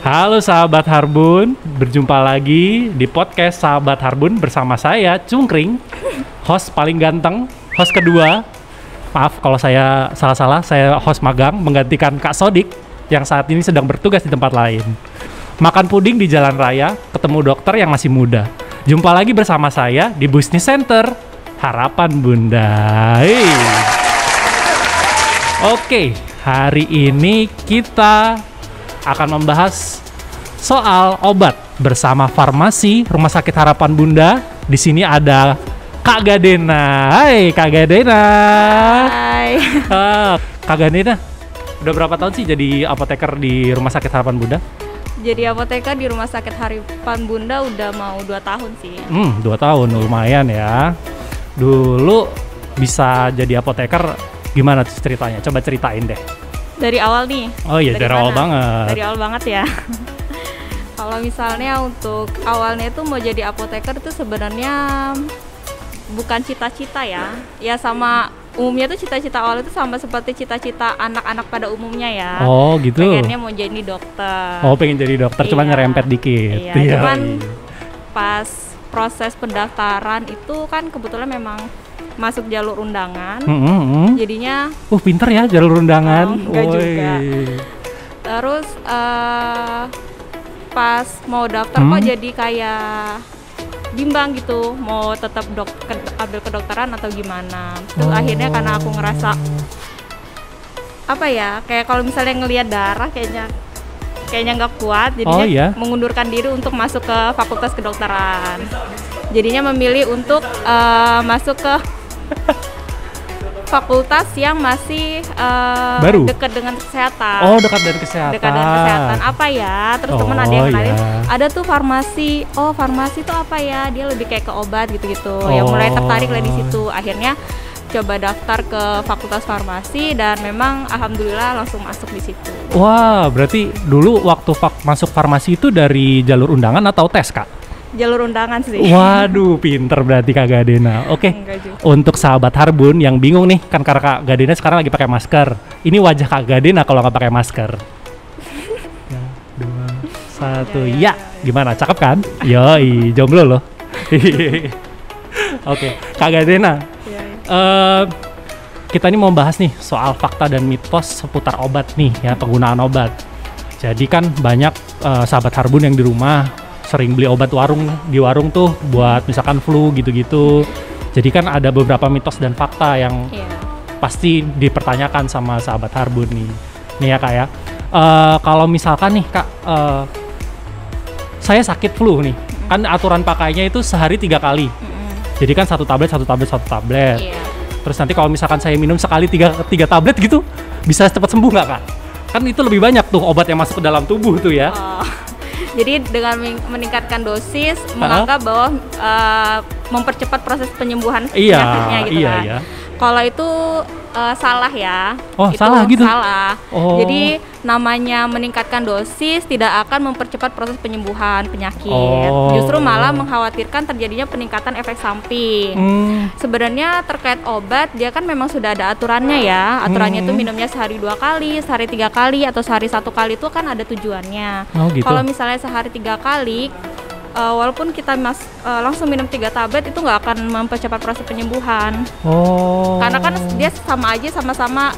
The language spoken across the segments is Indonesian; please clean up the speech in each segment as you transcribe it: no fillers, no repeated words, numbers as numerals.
Halo sahabat Harbun, berjumpa lagi di podcast Sahabat Harbun bersama saya Cungkring, host paling ganteng, host kedua. Maaf kalau saya salah-salah, saya host magang menggantikan Kak Sodik yang saat ini sedang bertugas di tempat lain. Makan puding di jalan raya, ketemu dokter yang masih muda. Jumpa lagi bersama saya di Business Center Harapan Bunda. Oke, hari ini kita akan membahas soal obat bersama farmasi Rumah Sakit Harapan Bunda. Di sini ada Kak Gadena. Hai Kak Gadena. Hai. Kak Gadena, udah berapa tahun sih jadi apoteker di Rumah Sakit Harapan Bunda? Jadi apoteker di Rumah Sakit Harapan Bunda udah mau 2 tahun sih. 2 tahun, lumayan ya. Dulu bisa jadi apoteker gimana ceritanya? Coba ceritain deh. Dari awal nih. Oh iya, dari awal banget. Dari awal banget ya. Kalau misalnya untuk awalnya itu mau jadi apoteker itu sebenarnya bukan cita-cita ya. Ya sama umumnya tuh cita-cita awal itu sama seperti cita-cita anak-anak pada umumnya ya. Oh gitu. Pengennya mau jadi dokter. Oh pengen jadi dokter, cuman ngerempet dikit. Iya, cuman pas proses pendaftaran itu kan kebetulan memang masuk jalur undangan, jadinya pinter ya jalur undangan. Enggak juga. Terus pas mau daftar kok jadi kayak bimbang gitu, mau tetap ambil kedokteran atau gimana. Terus akhirnya karena aku ngerasa apa ya, kayak kalau misalnya ngelihat darah kayaknya nggak kuat, jadinya mengundurkan diri untuk masuk ke fakultas kedokteran. Jadinya memilih untuk masuk ke fakultas yang masih baru, dekat dengan kesehatan. Oh, dekat dengan kesehatan. Dekat dengan kesehatan apa ya? Terus teman ada yang kenalin, ada tuh farmasi. Oh, farmasi tuh apa ya? Dia lebih kayak ke obat gitu-gitu. Ya mulai tertarik lah di situ. Akhirnya coba daftar ke fakultas farmasi dan memang alhamdulillah langsung masuk di situ. Wah, berarti dulu waktu masuk farmasi itu dari jalur undangan atau tes, Kak? Jalur undangan sih. Waduh, pinter berarti Kak Gadena. Oke, untuk sahabat Harbun yang bingung nih, kan karena Kak Gadena sekarang lagi pakai masker. Ini wajah Kak Gadena kalau nggak pakai masker. 2, 1, ya. Gimana, cakep kan? Yoi, jomblo loh. Oke, Kak Gadena. Kita ini mau bahas nih soal fakta dan mitos seputar obat nih ya, penggunaan obat. Jadi kan banyak sahabat Harbun yang di rumah sering beli obat di warung tuh buat misalkan flu gitu-gitu. Jadi kan ada beberapa mitos dan fakta yang pasti dipertanyakan sama sahabat Harbun nih. Nih ya Kak ya. Kalau misalkan nih Kak, saya sakit flu nih. Kan aturan pakainya itu sehari 3 kali. Jadi kan 1 tablet. Terus nanti kalau misalkan saya minum sekali 3 tablet gitu, bisa cepat sembuh nggak Kak? Kan itu lebih banyak tuh obat yang masuk ke dalam tubuh tuh ya. Jadi dengan meningkatkan dosis, menganggap bahwa mempercepat proses penyembuhan penyakitnya gitu kan. Iya. Kalau itu salah ya. Oh, itu salah gitu? Salah. Jadi namanya meningkatkan dosis tidak akan mempercepat proses penyembuhan penyakit. Justru malah mengkhawatirkan terjadinya peningkatan efek samping. Sebenarnya terkait obat, dia kan memang sudah ada aturannya ya. Aturannya itu minumnya sehari 2 kali, sehari 3 kali, atau sehari 1 kali itu kan ada tujuannya. Gitu. Kalau misalnya sehari 3 kali, walaupun kita langsung minum 3 tablet itu nggak akan mempercepat proses penyembuhan. Karena kan dia sama-sama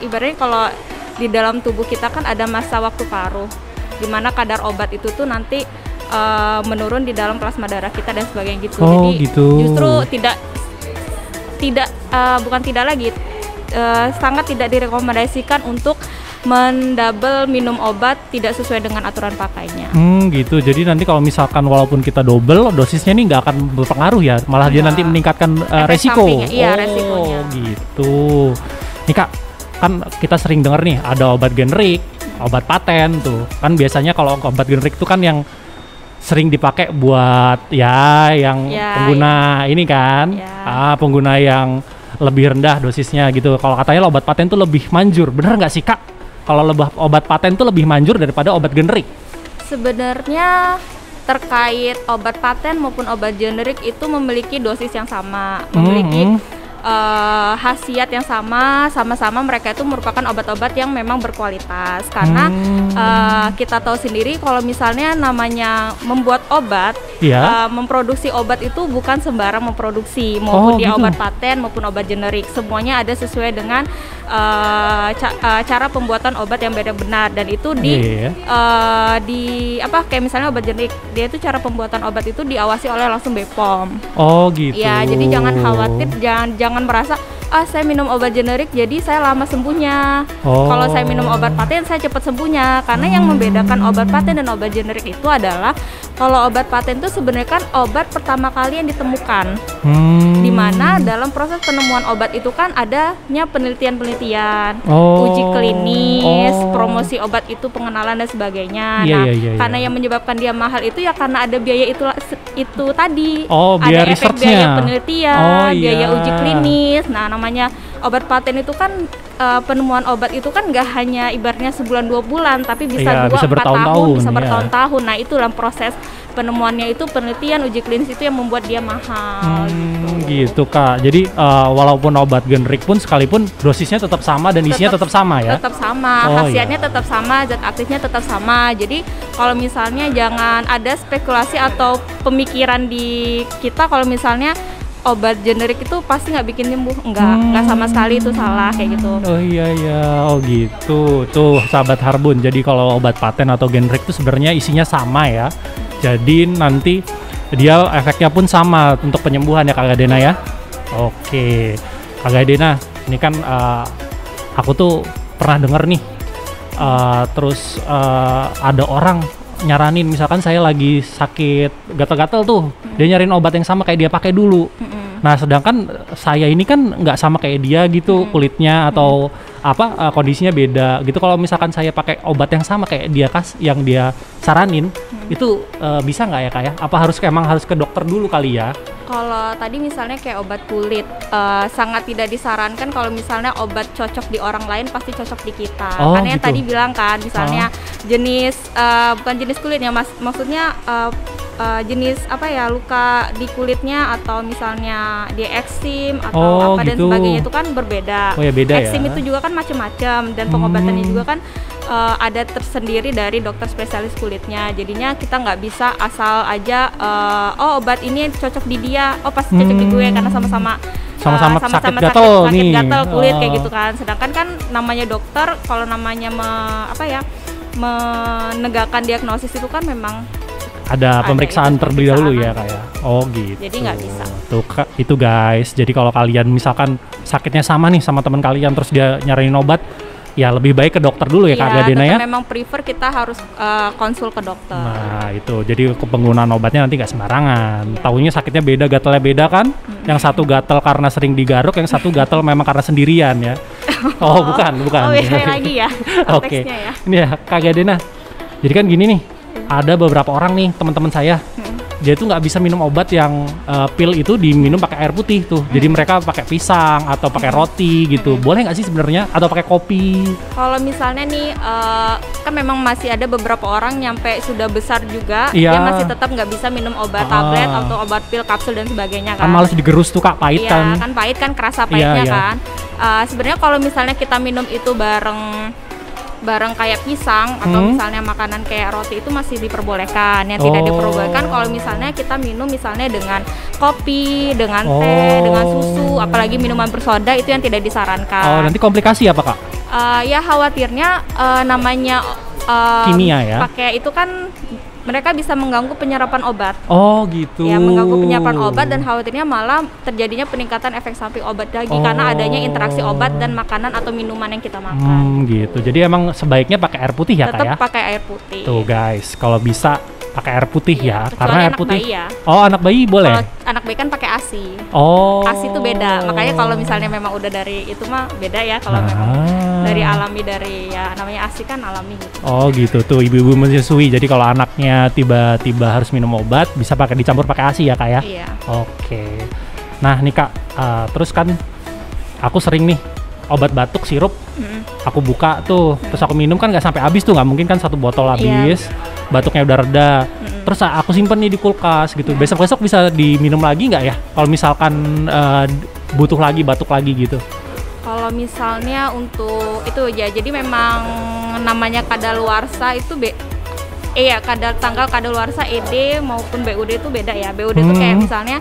ibaratnya kalau di dalam tubuh kita kan ada masa waktu paruh, di mana kadar obat itu tuh nanti menurun di dalam plasma darah kita dan sebagainya gitu. Jadi justru sangat tidak direkomendasikan untuk mendouble minum obat tidak sesuai dengan aturan pakainya. Gitu. Jadi nanti kalau misalkan walaupun kita double dosisnya nih nggak akan berpengaruh ya, malah dia nanti meningkatkan resiko. Iya, resikonya. Gitu. Nih Kak, kan kita sering dengar nih ada obat generik, obat paten tuh. Kan biasanya kalau obat generik tuh kan yang sering dipakai buat pengguna ini kan, pengguna yang lebih rendah dosisnya gitu. Kalau katanya obat paten tuh lebih manjur, bener nggak sih Kak? Kalau obat paten tuh lebih manjur daripada obat generik? Sebenarnya terkait obat paten maupun obat generik itu memiliki dosis yang sama, memiliki khasiat yang sama-sama mereka itu merupakan obat-obat yang memang berkualitas. Karena kita tahu sendiri kalau misalnya namanya membuat obat, memproduksi obat itu bukan sembarang memproduksi, maupun dia obat paten maupun obat generik, semuanya ada sesuai dengan cara pembuatan obat yang benar-benar, dan itu kayak misalnya obat generik, dia itu cara pembuatan obat itu diawasi oleh langsung BPOM. Oh gitu. Ya, jadi jangan khawatir, jangan merasa saya minum obat generik jadi saya lama sembuhnya. Kalau saya minum obat paten saya cepat sembuhnya. Karena yang membedakan obat paten dan obat generik itu adalah kalau obat paten itu sebenarnya kan obat pertama kali yang ditemukan. Di mana dalam proses penemuan obat itu kan adanya penelitian-penelitian, uji klinis, promosi obat itu, pengenalan dan sebagainya. Karena yang menyebabkan dia mahal itu ya karena ada biaya itu tadi. Biaya ada efek research-nya. biaya penelitian, biaya uji klinis. Nah, namanya obat paten itu kan penemuan obat itu kan nggak hanya ibaratnya sebulan 2 bulan, tapi bisa 2-4 tahun, bisa bertahun-tahun. Nah, itu dalam proses penemuannya itu penelitian, uji klinis itu yang membuat dia mahal. Gitu Kak. Jadi walaupun obat generik pun sekalipun dosisnya tetap sama dan isinya tetap sama ya? Tetap sama, khasiatnya tetap sama, zat aktifnya tetap sama. Jadi kalau misalnya jangan ada spekulasi atau pemikiran di kita kalau misalnya obat generik itu pasti nggak bikin sembuh, nggak sama sekali, itu salah kayak gitu. Oh gitu. Tuh sahabat Harbun, jadi kalau obat paten atau generik itu sebenarnya isinya sama ya. Jadi nanti dia efeknya pun sama untuk penyembuhan ya Kak Gadena ya. Oke, Kak Gadena, ini kan aku tuh pernah denger nih, terus ada orang nyaranin, misalkan saya lagi sakit gatal-gatal tuh, dia nyariin obat yang sama kayak dia pakai dulu. Nah, sedangkan saya ini kan nggak sama kayak dia gitu, kulitnya atau kondisinya beda gitu. Kalau misalkan saya pakai obat yang sama kayak dia yang dia saranin, itu bisa nggak ya Kak ya? Apa emang harus ke dokter dulu kali ya? Kalau tadi misalnya kayak obat kulit, sangat tidak disarankan kalau misalnya obat cocok di orang lain pasti cocok di kita. Karena yang tadi bilang kan, misalnya jenis bukan jenis kulitnya, maksudnya jenis luka di kulitnya, atau misalnya dia eksim atau dan sebagainya itu kan berbeda. Eksim itu juga kan macam-macam, dan pengobatannya juga kan ada tersendiri dari dokter spesialis kulitnya. Jadinya kita nggak bisa asal aja obat ini cocok di dia, pasti cocok di gue karena sama-sama sakit gatal kulit kayak gitu kan. Sedangkan kan namanya dokter, kalau namanya menegakkan diagnosis itu kan memang ada pemeriksaan terlebih dahulu ya Kak ya. Gitu. Jadi nggak bisa. Tuh Kak, itu guys. Jadi kalau kalian misalkan sakitnya sama nih sama teman kalian, terus dia nyariin obat, ya lebih baik ke dokter dulu ya Kak Gadena ya. Memang prefer kita harus konsul ke dokter. Nah itu, jadi penggunaan obatnya nanti nggak sembarangan. Taunya sakitnya beda, gatalnya beda kan. Yang satu gatal karena sering digaruk, yang satu gatal memang karena sendirian ya. Bukan. Beda lagi ya. Oke. Ini ya Kak Gadena. Jadi kan gini nih, ada beberapa orang nih teman-teman saya, dia tuh nggak bisa minum obat yang pil itu diminum pakai air putih tuh. Jadi mereka pakai pisang atau pakai roti gitu. Boleh nggak sih sebenarnya? Atau pakai kopi? Kalau misalnya nih kan memang masih ada beberapa orang nyampe sudah besar juga, dia masih tetap nggak bisa minum obat tablet atau obat pil kapsul dan sebagainya kan. Males digerus tuh Kak, pahit kan? Iya kan, pahit kan, kerasa pahitnya kan. Sebenarnya kalau misalnya kita minum itu bareng kayak pisang atau misalnya makanan kayak roti itu masih diperbolehkan. Yang tidak diperbolehkan kalau misalnya kita minum misalnya dengan kopi, dengan teh, dengan susu, apalagi minuman bersoda, itu yang tidak disarankan. Nanti komplikasi apa Kak? Ya khawatirnya namanya kimia ya. Pakai itu kan mereka bisa mengganggu penyerapan obat. Gitu. Ya, mengganggu penyerapan obat, dan khawatirnya malah terjadinya peningkatan efek samping obat lagi karena adanya interaksi obat dan makanan atau minuman yang kita makan. Gitu. Jadi emang sebaiknya pakai air putih ya Kak ya? Tetap pakai air putih. Tuh guys, kalau bisa pakai air putih ya, karena air putih. Bayi ya. Anak bayi boleh. Kalau anak bayi kan pakai ASI. ASI itu beda. Makanya kalau misalnya memang udah dari itu mah beda ya, kalau memang dari alami, dari ya namanya ASI kan alami gitu. Gitu tuh, ibu-ibu menyusui. Jadi kalau anaknya tiba-tiba harus minum obat, bisa dicampur pakai ASI ya Kak ya? Iya. Oke. Nah nih Kak, terus kan aku sering nih obat batuk sirup, aku buka tuh, terus aku minum kan nggak sampai habis tuh, nggak mungkin kan satu botol habis. Batuknya udah reda, terus aku simpen nih di kulkas gitu. Besok-besok bisa diminum lagi nggak ya? Kalau misalkan butuh lagi, batuk lagi gitu? Kalau misalnya untuk itu ya, jadi memang namanya kadaluarsa itu tanggal kadaluarsa ED maupun BUD itu beda ya. BUD itu kayak misalnya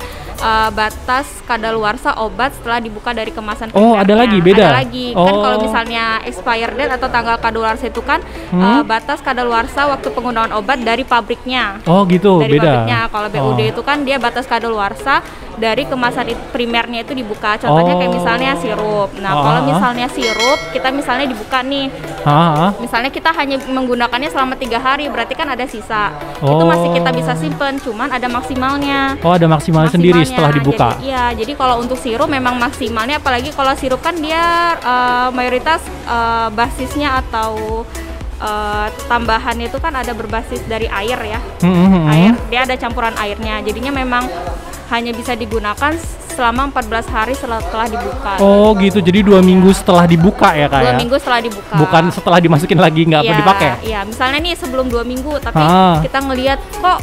batas kadaluarsa obat setelah dibuka dari kemasan primernya. Oh, ada lagi beda. Ada lagi. Kan kalau misalnya expired date atau tanggal kadaluarsa itu kan batas kadaluarsa waktu penggunaan obat dari pabriknya. Oh, gitu, dari beda. Pabriknya. Kalau BUD itu kan dia batas kadaluarsa dari kemasan primernya itu dibuka. Contohnya kayak misalnya sirup. Nah, kalau misalnya sirup kita misalnya dibuka nih. Misalnya kita hanya menggunakannya selama 3 hari, berarti kan ada sisa. Itu masih kita bisa simpen, cuman ada maksimalnya. Oh, ada maksimalnya sendiri setelah dibuka. Jadi kalau untuk sirup memang maksimalnya, apalagi kalau sirup kan dia mayoritas basisnya atau tambahan itu kan ada berbasis dari air ya. Air, dia ada campuran airnya. Jadinya memang hanya bisa digunakan selama 14 hari setelah dibuka. Oh gitu, jadi 2 minggu setelah dibuka ya Kak? 2 minggu setelah dibuka. Bukan setelah dimasukin lagi nggak dipakai? Iya, misalnya nih sebelum 2 minggu, tapi kita ngelihat kok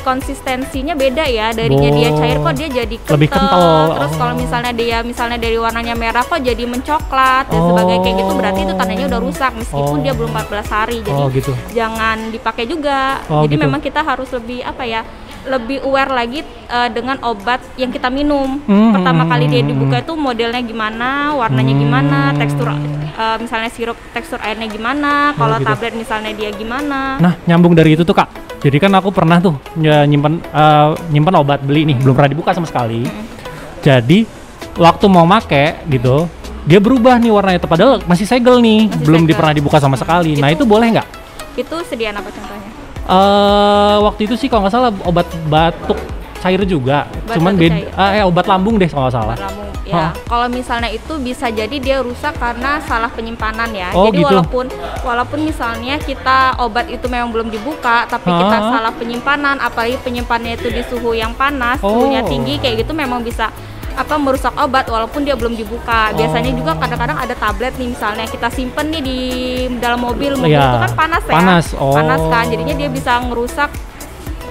konsistensinya beda ya, darinya dia cair kok dia jadi kental. Lebih kental. Terus kalau misalnya dari warnanya merah kok jadi mencoklat dan sebagainya kayak gitu, berarti itu tandanya udah rusak meskipun dia belum 14 hari. Jadi gitu. jangan dipakai juga. Jadi memang kita harus lebih aware lagi dengan obat yang kita minum. Pertama kali dia dibuka itu modelnya gimana, warnanya gimana, tekstur misalnya sirup tekstur airnya gimana, kalau tablet misalnya dia gimana. Nah, nyambung dari itu tuh Kak. Jadi kan aku pernah tuh nyimpan obat beli nih, belum pernah dibuka sama sekali. Jadi waktu mau make gitu, dia berubah nih warnanya, padahal masih segel nih, belum pernah dibuka sama sekali. Nah, itu boleh nggak? Itu sediaan apa contohnya? Waktu itu sih kalau nggak salah obat batuk cair juga, cuman beda obat lambung deh kalau nggak salah. Obat lambung, ya. Kalau misalnya itu bisa jadi dia rusak karena salah penyimpanan ya. Oh, jadi gitu. walaupun misalnya kita obat itu memang belum dibuka, tapi kita salah penyimpanan, apalagi penyimpanannya itu di suhu yang panas, suhunya tinggi kayak gitu, memang bisa merusak obat walaupun dia belum dibuka. Biasanya juga kadang-kadang ada tablet nih, misalnya kita simpen nih di dalam mobil itu kan panas ya. Panas kan, jadinya dia bisa ngerusak.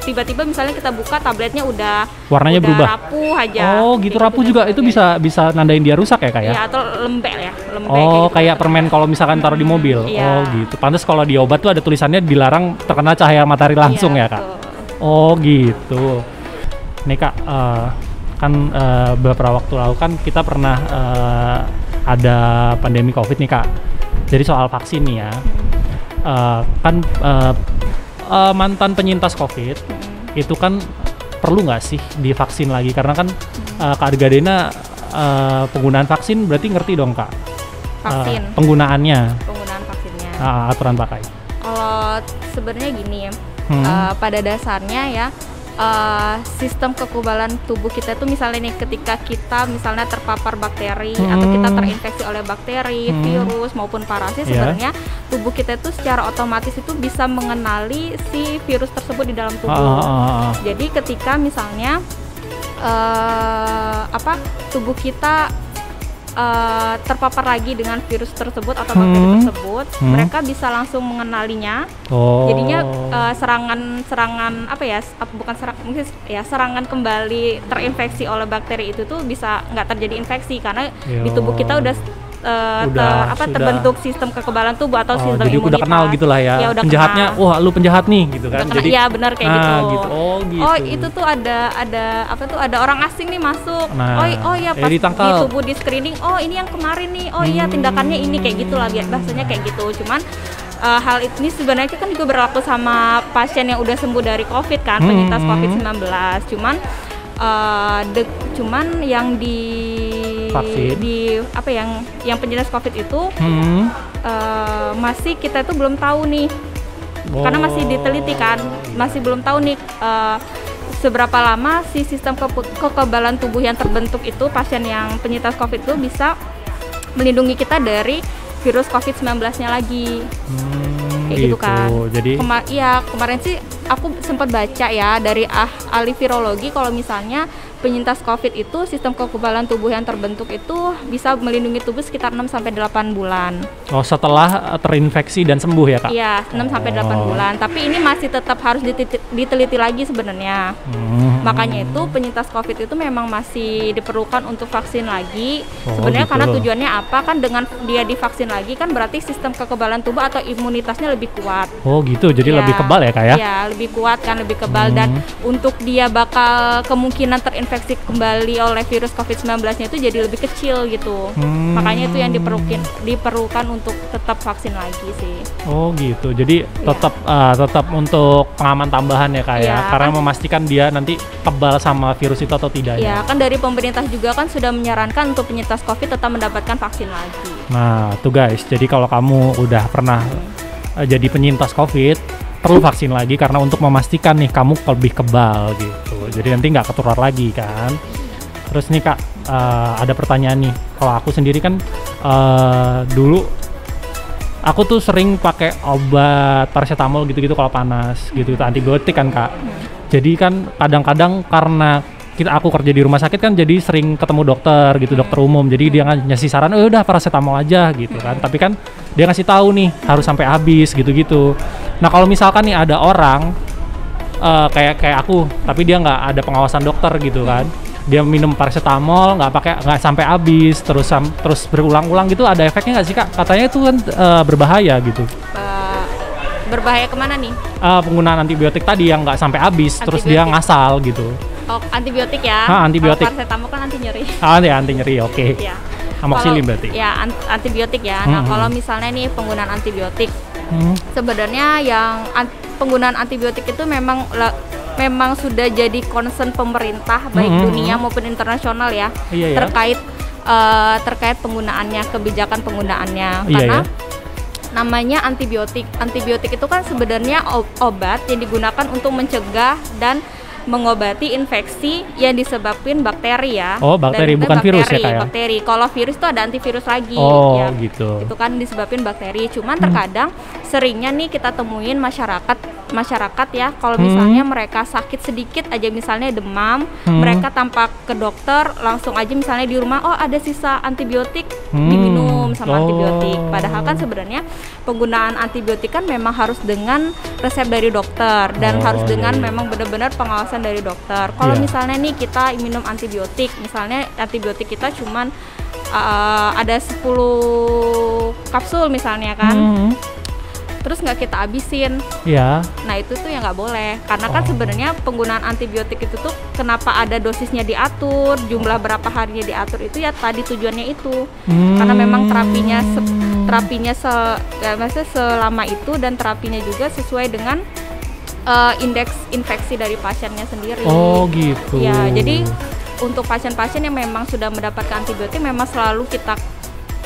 Tiba-tiba misalnya kita buka tabletnya udah warnanya berubah, rapuh aja. Oh gitu, rapuh juga itu bisa nandain dia rusak ya Kak ya? Iya, atau lembek ya, kayak permen kalau misalkan taruh di mobil. Oh gitu. Pantes kalau di obat tuh ada tulisannya dilarang terkena cahaya matahari langsung ya Kak? Oh gitu. Nih Kak, kan beberapa waktu lalu kan kita pernah ada pandemi COVID nih Kak. Jadi soal vaksin nih ya, mantan penyintas COVID itu kan perlu nggak sih divaksin lagi? Karena kan Kak Argadena penggunaan vaksin berarti ngerti dong Kak? Vaksin. Penggunaan vaksinnya. Aturan pakai. Kalau sebenarnya gini, pada dasarnya ya. Sistem kekebalan tubuh kita itu misalnya nih, ketika kita misalnya terpapar bakteri atau kita terinfeksi oleh bakteri, virus maupun parasit, sebenarnya tubuh kita itu secara otomatis itu bisa mengenali si virus tersebut di dalam tubuh. Jadi ketika misalnya tubuh kita terpapar lagi dengan virus tersebut atau bakteri tersebut, mereka bisa langsung mengenalinya. Jadinya serangan kembali terinfeksi oleh bakteri itu tuh bisa nggak terjadi infeksi karena di tubuh kita udah terbentuk sistem kekebalan tubuh atau sistem jadi imunitas. Udah kenal gitulah ya, penjahatnya, wah lu penjahat nih gitu kan. Jadi iya benar kayak gitu. Gitu. Oh itu tuh ada orang asing nih masuk. Oh iya pas di tubuh di screening, oh ini yang kemarin nih, oh iya tindakannya ini kayak gitulah, bahasanya kayak gitu. Cuman hal ini sebenarnya kan juga berlaku sama pasien yang udah sembuh dari COVID kan, penyintas COVID-19. Cuman yang yang penyintas COVID itu masih kita itu belum tahu nih, karena masih diteliti kan, masih belum tahu nih seberapa lama si sistem kekebalan tubuh yang terbentuk itu pasien yang penyintas COVID itu bisa melindungi kita dari virus COVID-19-nya lagi. Kayak gitu kan. Jadi kemarin sih aku sempat baca ya dari ahli virologi kalau misalnya penyintas COVID itu sistem kekebalan tubuh yang terbentuk itu bisa melindungi tubuh sekitar 6-8 bulan. Oh, setelah terinfeksi dan sembuh ya, Kak? Iya, 6-8 bulan. Tapi ini masih tetap harus diteliti lagi sebenarnya. Makanya itu penyintas COVID itu memang masih diperlukan untuk vaksin lagi. Sebenarnya gitu. karena tujuannya apa? Kan dengan dia divaksin lagi kan berarti sistem kekebalan tubuh atau imunitasnya lebih kuat. Oh gitu, jadi Ya, lebih kebal ya, Kak ya? Iya, lebih kuat kan, lebih kebal. Dan untuk dia bakal kemungkinan terinfeksi kembali oleh virus COVID-19-nya itu jadi lebih kecil gitu. Makanya itu yang diperlukan untuk tetap vaksin lagi sih. Oh gitu, jadi tetap untuk pengaman tambahan ya, Kak ya? Iya, Karena kan, memastikan dia nanti kebal sama virus itu atau tidak ya kan dari pemerintah juga kan sudah menyarankan untuk penyintas COVID tetap mendapatkan vaksin lagi. Nah tuh guys, jadi kalau kamu udah pernah jadi penyintas COVID, perlu vaksin lagi karena untuk memastikan nih kamu lebih kebal gitu. Jadi nanti nggak ketular lagi kan. Terus nih Kak, ada pertanyaan nih. Kalau aku sendiri kan dulu aku tuh sering pakai obat paracetamol gitu-gitu kalau panas gitu, antibiotik kan Kak. Jadi kan kadang-kadang karena aku kerja di rumah sakit kan jadi sering ketemu dokter gitu, dokter umum. Jadi dia ngasih saran, udah paracetamol aja gitu kan. Tapi kan dia ngasih tahu nih harus sampai habis gitu-gitu. Nah kalau misalkan nih ada orang kayak aku, tapi dia nggak ada pengawasan dokter gitu kan, dia minum paracetamol nggak sampai habis, terus berulang-ulang gitu, ada efeknya nggak sih Kak? Katanya itu kan berbahaya gitu. Berbahaya kemana nih? Penggunaan antibiotik tadi yang nggak sampai habis, terus dia ngasal gitu. Oh, antibiotik ya? Antibiotik. Paracetamol kan anti nyeri. Ya anti nyeri, oke. Ya. Amoxicillin berarti. Ya, antibiotik ya. Nah, kalau misalnya nih penggunaan antibiotik, sebenarnya yang penggunaan antibiotik itu memang sudah jadi concern pemerintah baik dunia maupun internasional ya, terkait penggunaannya, kebijakan penggunaannya. Karena namanya antibiotik. Antibiotik itu kan sebenarnya obat yang digunakan untuk mencegah dan mengobati infeksi yang disebabkan bakteri ya. Oh, bakteri bukan virus ya, Kak ya? Bakteri. Kalau virus itu ada antivirus lagi. Oh, ya. gitu. Itu kan disebabkan bakteri. Cuman terkadang seringnya nih kita temuin masyarakat ya, kalau misalnya mereka sakit sedikit aja, misalnya demam, mereka tanpa ke dokter, langsung aja misalnya di rumah, oh ada sisa antibiotik, diminum sama antibiotik. Padahal kan sebenarnya penggunaan antibiotik kan memang harus dengan resep dari dokter dan harus dengan memang benar-benar pengawasan dari dokter. Kalau misalnya nih kita minum antibiotik, misalnya antibiotik kita cuman ada 10 kapsul misalnya kan, terus nggak kita habisin, nah itu tuh yang nggak boleh, karena kan sebenarnya penggunaan antibiotik itu tuh kenapa ada dosisnya diatur, jumlah berapa harinya diatur, itu ya tadi tujuannya itu, karena memang terapinya maksudnya selama itu, dan terapinya juga sesuai dengan indeks infeksi dari pasiennya sendiri. Oh gitu. Ya, jadi untuk pasien-pasien yang memang sudah mendapatkan antibiotik memang selalu kita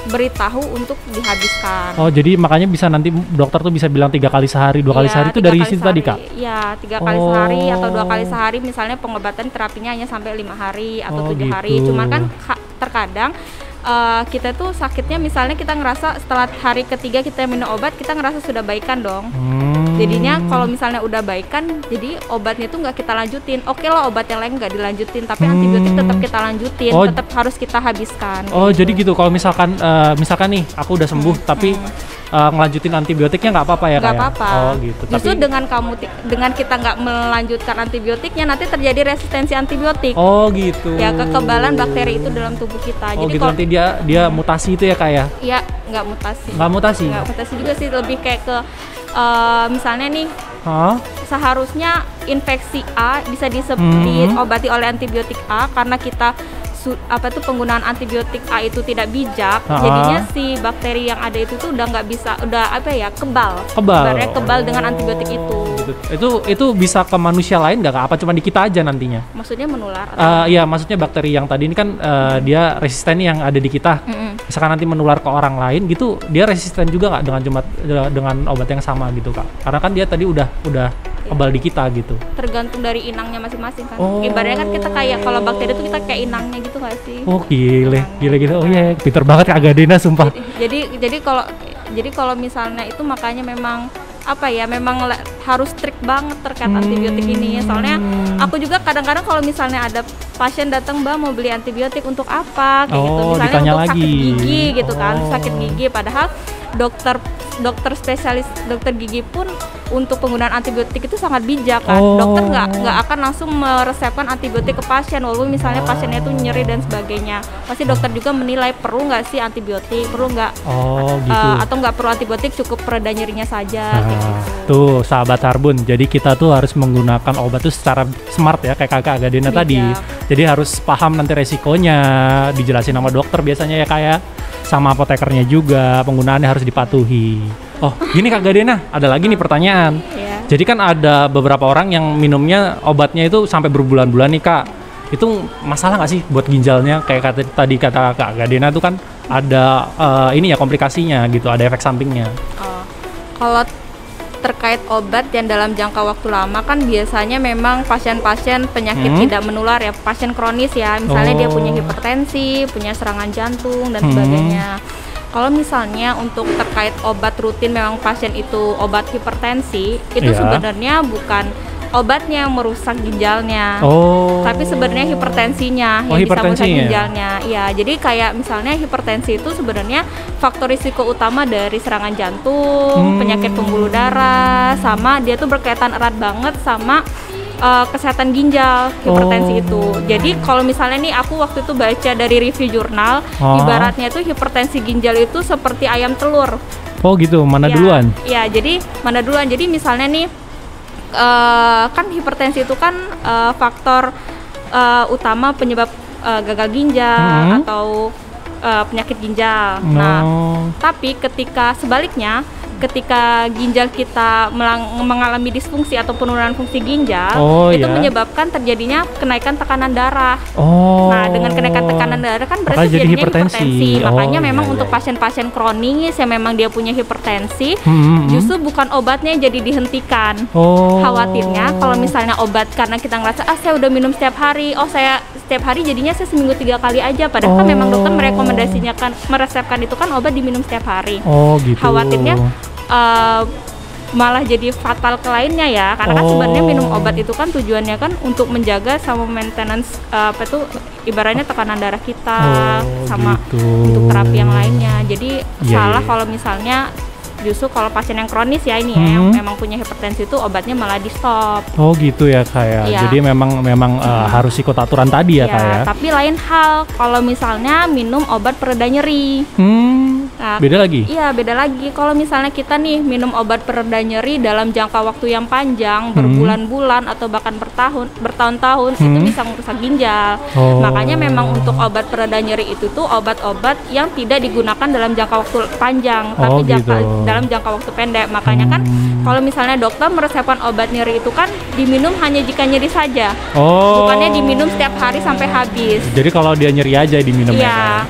beritahu untuk dihabiskan. Oh, jadi makanya bisa nanti dokter tuh bisa bilang 3 kali sehari, 2 kali sehari itu dari situ tadi Kak? Iya, 3 kali sehari atau 2 kali sehari, misalnya pengobatan terapinya hanya sampai 5 hari atau 7 hari. Cuman kan terkadang kita tuh sakitnya misalnya kita ngerasa setelah hari ketiga kita minum obat, kita ngerasa sudah baikan dong. Jadinya kalau misalnya udah baikan, jadi obatnya tuh nggak kita lanjutin. Oke lah, obat yang lain nggak dilanjutin, tapi antibiotik tetap kita lanjutin, tetap harus kita habiskan. Oh gitu. Jadi gitu, kalau misalkan nih aku udah sembuh tapi ngelanjutin antibiotiknya nggak apa-apa ya? Nggak apa-apa. Oh gitu. Justru dengan kita nggak melanjutkan antibiotiknya, nanti terjadi resistensi antibiotik. Oh gitu. Ya, kekebalan bakteri itu dalam tubuh kita. Jadi gitu, nanti dia mutasi itu ya Kak ya? Iya, nggak mutasi. Nggak mutasi? Nggak mutasi juga sih, lebih kayak ke misalnya nih, seharusnya infeksi A bisa diobati oleh antibiotik A, karena kita penggunaan antibiotik A itu tidak bijak, jadinya si bakteri yang ada itu tuh udah nggak bisa, kebal dengan antibiotik itu. Itu bisa ke manusia lain nggak Kak? Apa cuma di kita aja nantinya? Maksudnya menular? Iya, maksudnya bakteri yang tadi ini kan dia resisten yang ada di kita. Misalkan nanti menular ke orang lain gitu, dia resisten juga nggak dengan obat yang sama gitu Kak? Karena kan dia tadi udah kebal di kita gitu. Tergantung dari inangnya masing-masing kan. Ibaratnya kan kita kayak, kalau bakteri itu kita kayak inangnya gitu nggak sih? Oh gile. Oh iya, pinter banget Kak Gadena sumpah. Jadi kalau misalnya itu, makanya memang apa ya, memang harus strict banget terkait antibiotik ini. Soalnya aku juga kadang-kadang kalau misalnya ada pasien datang, Mbak mau beli antibiotik untuk apa kayak gitu, misalnya untuk sakit gigi gitu kan, sakit gigi, padahal dokter spesialis dokter gigi pun untuk penggunaan antibiotik itu sangat bijak kan. Dokter nggak akan langsung meresepkan antibiotik ke pasien walaupun misalnya pasiennya itu nyeri dan sebagainya. Pasti dokter juga menilai perlu nggak sih antibiotik, perlu nggak gitu. Atau nggak perlu antibiotik, cukup pereda nyerinya saja kayak gitu. Tuh sahabat Harbun, jadi kita tuh harus menggunakan obat tuh secara smart ya, kayak kakak Gadena tadi. Jadi harus paham nanti resikonya, dijelasin sama dokter biasanya ya, kayak sama apotekernya juga, penggunaannya harus dipatuhi. Oh, gini Kak Gadena, ada lagi nih pertanyaan. Jadi kan ada beberapa orang yang minumnya obatnya itu sampai berbulan-bulan nih Kak. Itu masalah nggak sih buat ginjalnya? Kayak tadi kata Kak Gadena tuh kan ada ini ya komplikasinya gitu, ada efek sampingnya. Kalau terkait obat yang dalam jangka waktu lama kan biasanya memang pasien-pasien penyakit tidak menular ya, pasien kronis ya, misalnya dia punya hipertensi, punya serangan jantung dan sebagainya. Kalau misalnya untuk terkait obat rutin, memang pasien itu obat hipertensi, itu sebenarnya bukan obatnya yang merusak ginjalnya, tapi sebenarnya hipertensinya yang bisa merusak ginjalnya. Ya, jadi kayak misalnya hipertensi itu sebenarnya faktor risiko utama dari serangan jantung, penyakit pembuluh darah, sama dia tuh berkaitan erat banget sama kesehatan ginjal, hipertensi itu. Jadi kalau misalnya nih aku waktu itu baca dari review jurnal, ibaratnya tuh hipertensi ginjal itu seperti ayam telur. Oh gitu, mana duluan? Ya, jadi mana duluan. Jadi misalnya nih kan hipertensi itu kan faktor utama penyebab gagal ginjal atau penyakit ginjal. Nah, tapi ketika sebaliknya, ketika ginjal kita mengalami disfungsi atau penurunan fungsi ginjal, itu menyebabkan terjadinya kenaikan tekanan darah. Nah, dengan kenaikan tekanan darah kan berarti jadinya hipertensi. Makanya memang untuk pasien-pasien kronis yang memang dia punya hipertensi, justru bukan obatnya yang jadi dihentikan. Khawatirnya kalau misalnya obat karena kita ngerasa saya udah minum setiap hari, saya setiap hari jadinya saya seminggu 3 kali aja, padahal kan memang dokter merekomendasinya kan meresepkan itu kan obat diminum setiap hari. Gitu. Khawatirnya malah jadi fatal ke lainnya ya, karena kan sebenarnya minum obat itu kan tujuannya kan untuk menjaga sama maintenance ibaratnya tekanan darah kita sama untuk terapi yang lainnya. Jadi salah kalau misalnya justru kalau pasien yang kronis ya ini ya, yang memang punya hipertensi itu obatnya malah di stop. Gitu ya Kak ya. Jadi memang harus ikut aturan tadi ya Kak ya. Tapi lain hal kalau misalnya minum obat pereda nyeri. Nah, beda lagi? Iya, beda lagi. Kalau misalnya kita nih minum obat pereda nyeri dalam jangka waktu yang panjang, berbulan-bulan atau bahkan bertahun-tahun, itu bisa merusak ginjal. Makanya memang untuk obat pereda nyeri itu tuh obat-obat yang tidak digunakan dalam jangka waktu panjang, tapi dalam jangka waktu pendek. Makanya kan kalau misalnya dokter meresepkan obat nyeri itu kan diminum hanya jika nyeri saja, bukannya diminum setiap hari sampai habis. Jadi kalau dia nyeri aja diminum. Iya.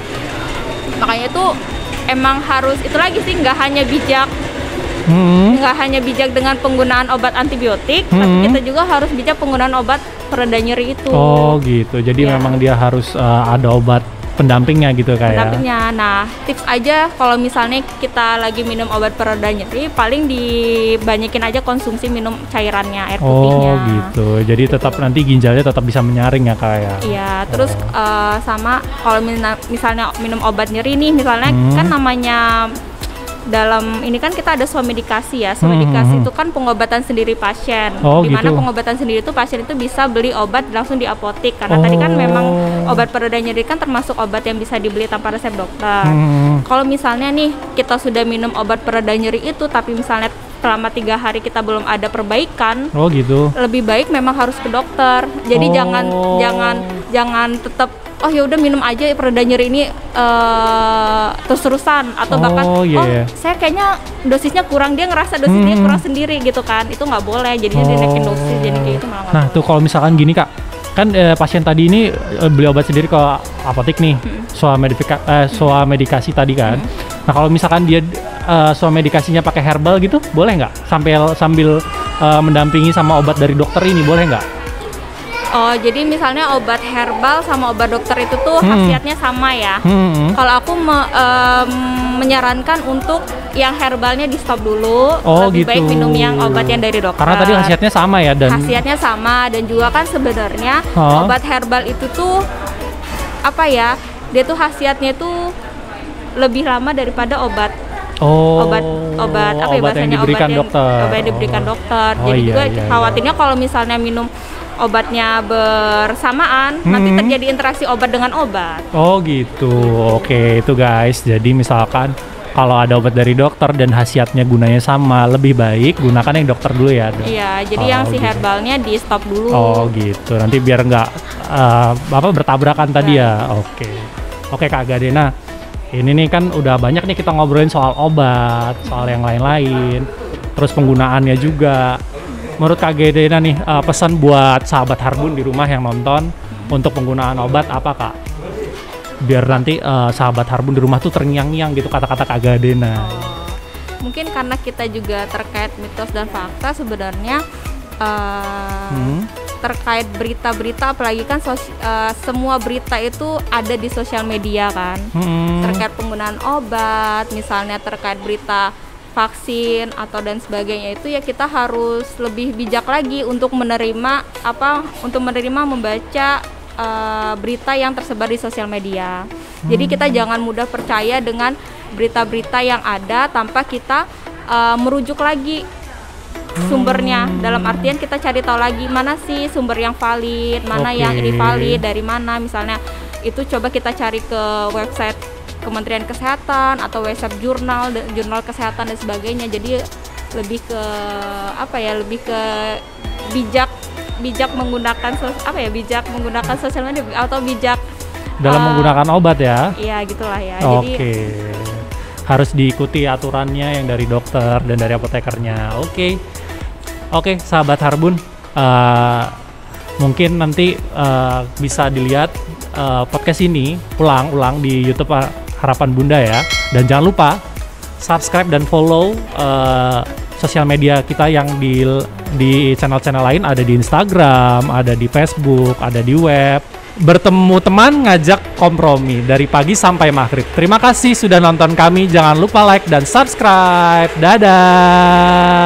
Makanya itu emang harus itu lagi sih, nggak hanya bijak dengan penggunaan obat antibiotik, tapi kita juga harus bijak penggunaan obat pereda nyeri itu. Gitu. Jadi memang dia harus ada obat pendampingnya gitu kayak. Pendampingnya. Nah, tips aja kalau misalnya kita lagi minum obat pereda nyeri, paling dibanyakin aja konsumsi minum cairannya, air putihnya. Gitu. Jadi tetap nanti ginjalnya tetap bisa menyaring ya kayak. Iya, terus sama kalau misalnya minum obat nyeri nih, misalnya kan namanya dalam ini kan kita ada swamedikasi ya. Swamedikasi itu kan pengobatan sendiri pasien. Dimana pengobatan sendiri itu pasien itu bisa beli obat langsung di apotek. Karena tadi kan memang obat pereda nyeri kan termasuk obat yang bisa dibeli tanpa resep dokter. Kalau misalnya nih kita sudah minum obat pereda nyeri itu, tapi misalnya selama 3 hari kita belum ada perbaikan, gitu. Lebih baik memang harus ke dokter. Jadi jangan tetap ya udah minum aja pereda nyeri ini terus-terusan, atau bahkan saya kayaknya dosisnya kurang, dia ngerasa dosisnya kurang sendiri gitu kan, itu nggak boleh, jadinya dinaikin dosis, jadi kayak itu malah nggak boleh. Tuh kalau misalkan gini Kak, kan pasien tadi ini beli obat sendiri ke apotek nih, swamedikasi tadi kan. Nah kalau misalkan dia swamedikasinya pakai herbal gitu, boleh nggak? Sambil mendampingi sama obat dari dokter ini, boleh nggak? Oh, jadi misalnya obat herbal sama obat dokter itu tuh khasiatnya sama ya. Kalau aku menyarankan untuk yang herbalnya di stop dulu. Lebih gitu. baik minum yang obat yang dari dokter. Karena tadi khasiatnya sama ya, dan khasiatnya sama, dan juga kan sebenarnya obat herbal itu tuh apa ya? Dia tuh khasiatnya tuh lebih lama daripada obat apa ya obat yang bahasanya, diberikan dokter. obat yang diberikan dokter. Jadi iya, juga iya. khawatirnya kalau misalnya minum obatnya bersamaan nanti terjadi interaksi obat dengan obat. Oh gitu. Oke, itu guys. Jadi misalkan kalau ada obat dari dokter dan khasiatnya gunanya sama, lebih baik gunakan yang dokter dulu ya, Dok? Iya, jadi yang si herbalnya di stop dulu. Oh gitu. Nanti biar nggak bertabrakan tadi ya. Oke Kak Gadena. Ini nih kan udah banyak nih kita ngobrolin soal obat, soal yang lain-lain, terus penggunaannya juga. Menurut Kak Gadena nih, pesan buat sahabat Harbun di rumah yang nonton untuk penggunaan obat apa Kak? Biar nanti sahabat Harbun di rumah tuh terngiang-ngiang gitu kata-kata Kak Gadena. Mungkin karena kita juga terkait mitos dan fakta sebenarnya terkait berita-berita, apalagi kan semua berita itu ada di sosial media kan. Terkait penggunaan obat, misalnya terkait berita vaksin atau dan sebagainya, itu ya kita harus lebih bijak lagi untuk menerima membaca berita yang tersebar di sosial media. Jadi kita jangan mudah percaya dengan berita-berita yang ada tanpa kita merujuk lagi sumbernya. Dalam artian kita cari tahu lagi mana sih sumber yang valid, mana yang ini valid, dari mana. Misalnya itu coba kita cari ke website Kementerian Kesehatan atau website jurnal kesehatan dan sebagainya. Jadi lebih ke lebih ke bijak menggunakan sosial media atau bijak dalam menggunakan obat ya. Iya, gitulah ya. Jadi harus diikuti aturannya yang dari dokter dan dari apotekernya. Oke, sahabat Harbun, mungkin nanti bisa dilihat podcast ini ulang di YouTube Harapan Bunda ya. Dan jangan lupa subscribe dan follow sosial media kita yang di channel-channel lain, ada di Instagram, ada di Facebook, ada di web. Bertemu teman ngajak kompromi dari pagi sampai maghrib. Terima kasih sudah nonton kami. Jangan lupa like dan subscribe. Dadah.